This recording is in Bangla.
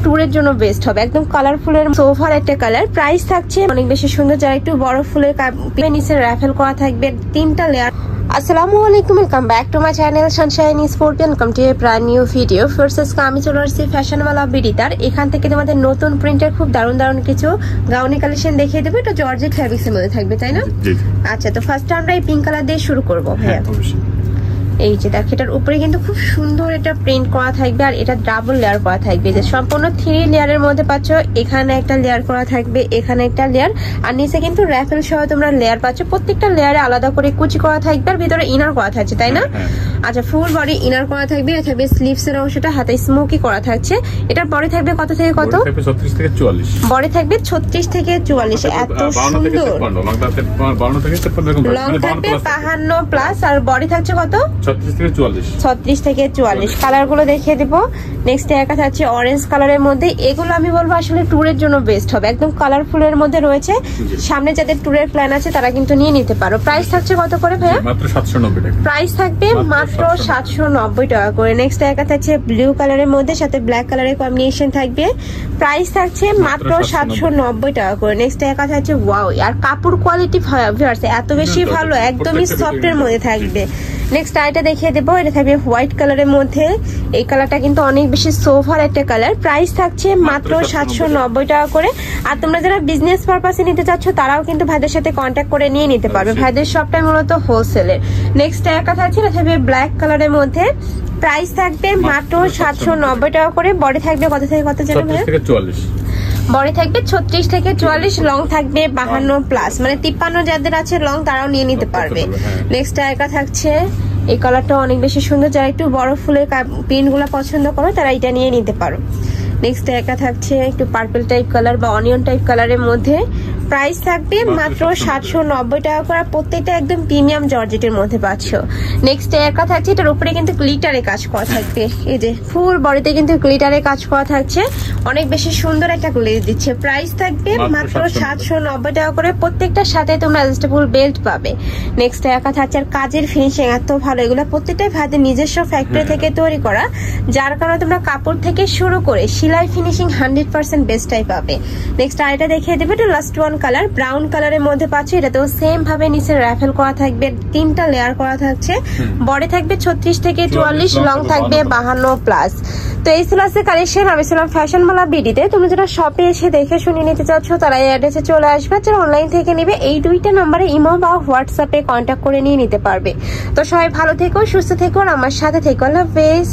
ট্যুরের জন্য বেস্ট হবে। একদম কালারফুলের সোফার একটা কালার, প্রাইস থাকছে অনেক বেশি সুন্দর। যারা একটু বড় ফুলের নিচে রাফেল করা থাকবে 3টা লেয়ার। আসসালামু আলাইকুম, welcome back to my channel Sunshine Sportian. Welcome to a brand new video. First আমি চলে আসছি ফ্যাশনওয়ালা বিডিতার। এখান থেকে তোমাদের নতুন প্রিন্টের খুব দারুণ দারুণ কিছু গাউনি কালেকশন দেখিয়ে দেবো। এটা জর্জেট ফ্যাব্রিক্সের মধ্যে থাকবে, তাই না? আচ্ছা, তো ফার্স্ট আমরা এই পিঙ্ক কালার দিয়ে শুরু করবো ভাইয়া। এই যে দেখো, এটার উপরে কিন্তু খুব সুন্দর একটা প্রিন্ট করা থাকবে, আর এটা ডাবল লেয়ার করা থাকবে। যে সম্পূর্ণ 3 লেয়ারের মধ্যে পাচ্ছ। এখানে একটা লেয়ার করা থাকবে, এখানে একটা লেয়ার, আর নিচে কিন্তু র্যাফেল সহ তোমরা লেয়ার পাচ্ছ। প্রত্যেকটা লেয়ারে আলাদা করে কুচি করা থাকবে, আর ভিতরে ইনার করা থাকছে, তাই না? আচ্ছা, ফুল বডি ইনার করা থাকবে। এটা থাকবে স্লিভস এর অংশটা হাতে স্মোকি করা থাকছে। এটার বডি থাকবে কত থেকে কত? 36 থেকে 44। বডি থাকবে 36 থেকে 44। এত সুন্দর লং থাকবে 52 প্লাস, আর বডি থাকছে কত? 36 থেকে 44। কালার গুলো দেখিয়ে দিব। নেক্সট একা থাকছে অরেঞ্জ কালারের মধ্যে। এগুলো আমি বলবো আসলে ট্যুরের জন্য বেস্ট হবে। একদম কালারফুলের মধ্যে রয়েছে। সামনে যাদের ট্যুরের প্ল্যান আছে তারা কিন্তু নিয়ে নিতে পারো। প্রাইস থাকছে কত করে ভাইয়া? মাত্র 790 টাকা। প্রাইস থাকবে মাত্র 790 টাকা করে। নেক্সট একা থাকছে ব্লু কালারের মধ্যে, সাথে ব্ল্যাক কালারের কম্বিনেশন থাকবে। প্রাইস থাকছে মাত্র 790 টাকা করে। নেক্সট একা থাকছে ওয়াও, আর কাপড় কোয়ালিটি এত বেশি ভালো, একদমই সফট এর মধ্যে থাকবে। নেক্সট আইটা দেখিয়ে দেবো। এটা থাকবে হোয়াইট কালারের মধ্যে। এই কালারটা কিন্তু অনেক বেশি সোফার একটা কালার। প্রাইস থাকছে মাত্র 790 টাকা করে। আর তোমরা যারা বিজনেস পারপাসে নিতে চাচ্ছ তারাও কিন্তু ভাইদের সাথে কন্ট্যাক্ট করে নিয়ে নিতে পারবে। ভাইদের শপটা মূলত হোলসেলের। নেক্সট একা থাকছে, এটা থাকবে ব্ল্যাক কালারের মধ্যে। প্রাইস থাকবে মাত্র 790 টাকা করে। বডি থাকবে কত থেকে কত জানো ভাই? 36 থেকে 44। বডি থাকবে 36 থেকে 44, লং থাকবে 52 প্লাস, মানে 53 যাদের আছে লং তারাও নিয়ে নিতে পারবে। নেক্সট একা থাকছে এই কালারটা অনেক বেশি সুন্দর। যারা একটু বড় ফুলের প্রিন্ট গুলা পছন্দ করো তারা এটা নিয়ে নিতে পারো। নেক্সট একা থাকছে একটু পার্পল টাইপ কালার বা অনিয়ন টাইপ কালারের মধ্যে। প্রাইস থাকবে মাত্র 790 টাকা করে। প্রত্যেকটা একদম প্রিমিয়াম জর্জেটের মধ্যে পাচ্ছ। নেক্সট একা থাকছে, এটার উপরে কিন্তু গ্লিটারে কাজ করা থাকবে। এই যে ফুল বডিতে কিন্তু গ্লিটারে কাজ করা থাকছে, অনেক বেশি সুন্দর একটা গ্লেজ দিচ্ছে। প্রাইস থাকবে মাত্র 790 টাকা করে। প্রত্যেকটার সাথে তোমরা অ্যাডজাস্টেবল বেল্ট পাবে। নেক্সট একা থাকছে, আর কাজের ফিনিশিং এত ভালো। এগুলো প্রত্যেকটাই ভাইদের নিজস্ব ফ্যাক্টরি থেকে তৈরি করা, যার কারণে তোমরা কাপড় থেকে শুরু করে সেলাই ফিনিশিং 100% বেস্টটাই পাবে। নেক্সট আরেকটা দেখিয়ে দেবে। এটা লাস্ট ওয়ান কালার, ব্রাউন কালারের মধ্যে পাচ্ছ। এটাতেও সেম ভাবে নিচে রাফেল করা থাকবে, 3টা লেয়ার করা থাকছে। বডি থাকবে 36 থেকে 44, লং থাকবে 52 প্লাস। তো এই ছিল আজকে কালেকশন। আমি ছিলাম ফ্যাশনওয়ালা বিডিতে। তুমি যারা শপে এসে দেখে শুনে নিতে চাচ্ছ তারা এই অ্যাড্রেসে চলে আসবে। যারা অনলাইন থেকে নেবে এই 2টা নাম্বারে ইমো বা হোয়াটসঅ্যাপে কন্ট্যাক্ট করে নিয়ে নিতে পারবে। তো সবাই ভালো থেকো, সুস্থ থেকো, আর আমার সাথে থেকো। আল্লাহ হাফেজ।